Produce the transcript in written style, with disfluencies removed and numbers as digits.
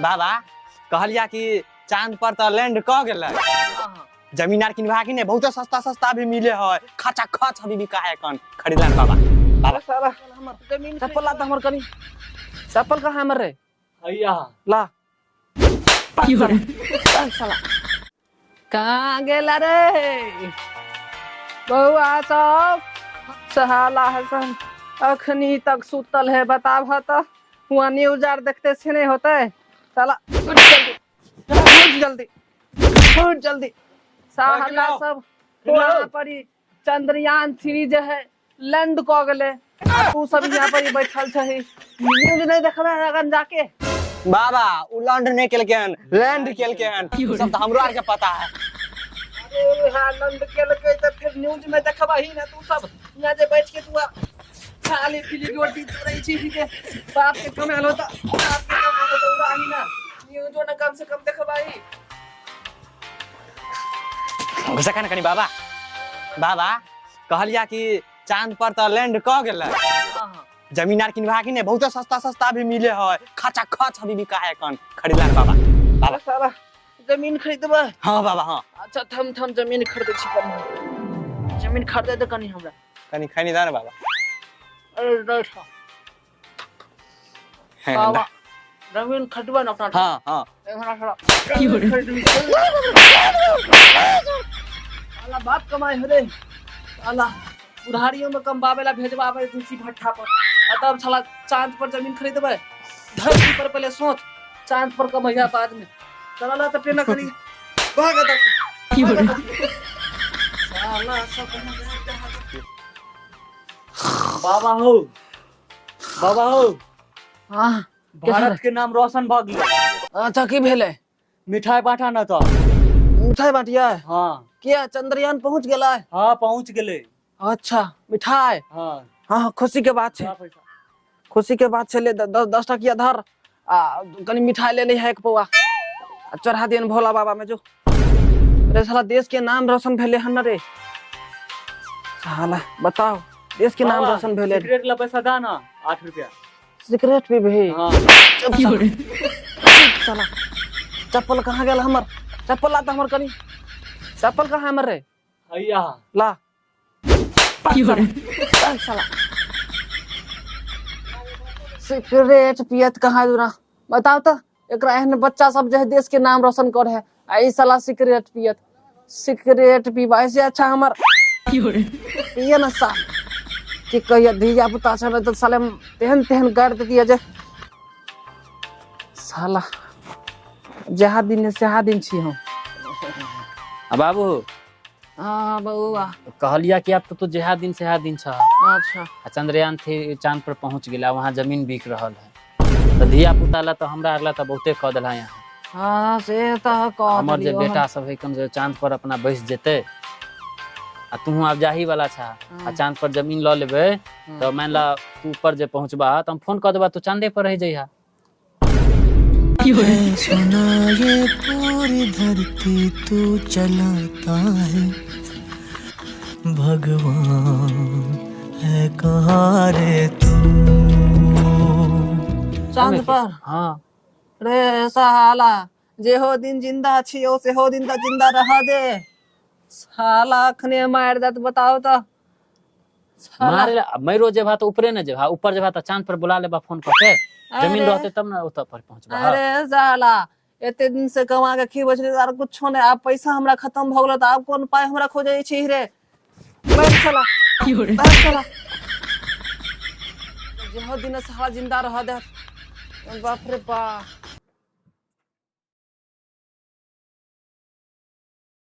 बाबा कहलिया कि चांद पर तो लैंड क गेलै। जमीन आर किनवा कि नहीं बहुत सस्ता सस्ता भी मिले है, खचा खच अभी बिका है कौन खरीदला बाबा। बाबा साला जमीन चप्पल ला हमर कनी चप्पल कहां हमर रे भैया ला साला कहां गेला रे बउआ सब सहाला हसन अखनी तक सुतल है। बताब त हुआ न्यूज आर देखते से नहीं होते साला जल्दी जल्दी साला सब यहाँ पर चंद्रयान 3 जो है लैंड क गेले। तू सब यहाँ पर बैठल छही न्यूज नहीं देखबे अगन जाके। बाबा उ लैंड नहीं केलकेन लैंड केलकेन सब तो हमरो आर के पता है। अरे हां लैंड केलके त फिर न्यूज में देखबही ना। तू सब यहाँ जे बैठ के तू खाली पीली रोटी चोरई छी के बाप के कमाल होता बाप के कमाल होता उड़ाही ना न्यूज ना कम से कम देखबही। घुसा खाना कनी बाबा। बाबा कहलिया कि चांद पर तो लैंड क गेलै। जमीन आर किनवा कि नहीं बहुत सस्ता सस्ता भी मिले है, खचा खच अभी बिका है कौन खरीदला बाबा। बाबा साला जमीन खरीदबा। हां बाबा हां। अच्छा थम जमीन खरीदे छी कनी जमीन खरीदे दे कनी हमरा कनी खनी दा ना बाबा। अरे राइट बाबा जमीन खरीदबा ना अपना। हां हां हमरा साला साला बाप कमाई हो रे साला उधारियों में कम बाबेला भेजवावे दूसरी भट्ठा पर। तब साला चांद पर जमीन खरीदबे। धरती पर पहले सोच चांद पर कमैया बाद में चला तो पेना करी भाग दस साला सब बाबा हो हां भारत के नाम रोशन भ गेलै। अच्छा की भेले मिठाई बांटा न तो। मिठाई बांटिया हाँ किया चंद्रयान पहुंच गेला। हाँ पहुंच गेले। अच्छा मिठाई हाँ हाँ खुशी के बात है। खुशी के बात से ले 10 टकिया धर कनी मिठाई ले ली है एक पौआ चढ़ा दियन भोला बाबा में जो। अरे साला देश के नाम रोशन भेले हन रे साला बताओ देश के नाम रोशन भेले। सिगरेट ला पैसा दा ना 8 रुपया। सिगरेट भी भे। हाँ साला चप्पल कहाँ गेल हमर चप्पल ला त हमर कनी चप्पल कहाँ हमर रे भैया ला साला सिगरेट पियत कहाँ दूना बताओ तो एकरा एहन बच्चा सब जो है देश के नाम रोशन कर है आई साला सिगरेट पियत सिगरेट पीबा ऐसे अच्छा हमर पिए ना सा कि कहिया धिया पुता छले तो साले तेहन कर देतिए जे साला जहा दिन से हा दिन छी हम। बाबू हां बउआ कहलिया कि अब तो जेहा दिन से हा दिन छ। अच्छा चंद्रयान थे चांद पर पहुंच गेला वहाँ जमीन बिक रहल है तो धिया पुता ला तो हमरा ला तो बहुते क देला यहाँ। हां से त क हमर जे बेटा सब है कम से चांद पर अपना बैस जेते आ तू अब जाही वाला छा आ चांद पर जमीन ल लेबे तो मान ला तू ऊपर जे पहुंचबा तो हम फोन क देबा तू चांदे पर रह जइहा। सुना ये पूरी धरती तू चलाता है भगवान है कहाँ रे तू चांद पर। हाँ रे साला जे हो दिन जिंदा छियो से हो दिन त जिंदा रह दे साला अखने मार दत बताओ तो मारे मैरो जेबा तो ऊपरे न जेबा ऊपर जेबा तो चांद पर बुला लेबा फोन करके जमीन रहते तब ना उतर पर पहुंचबा। अरे साला एते दिन से कमा के खी बचले यार कुछ नहीं आप पैसा हमरा खत्म भ गेल त आप कोन पाए हमरा खोजे छी रे बैठ साला बैठ साला जे हो दिन साला जिंदा रह दे बाप रे बाप।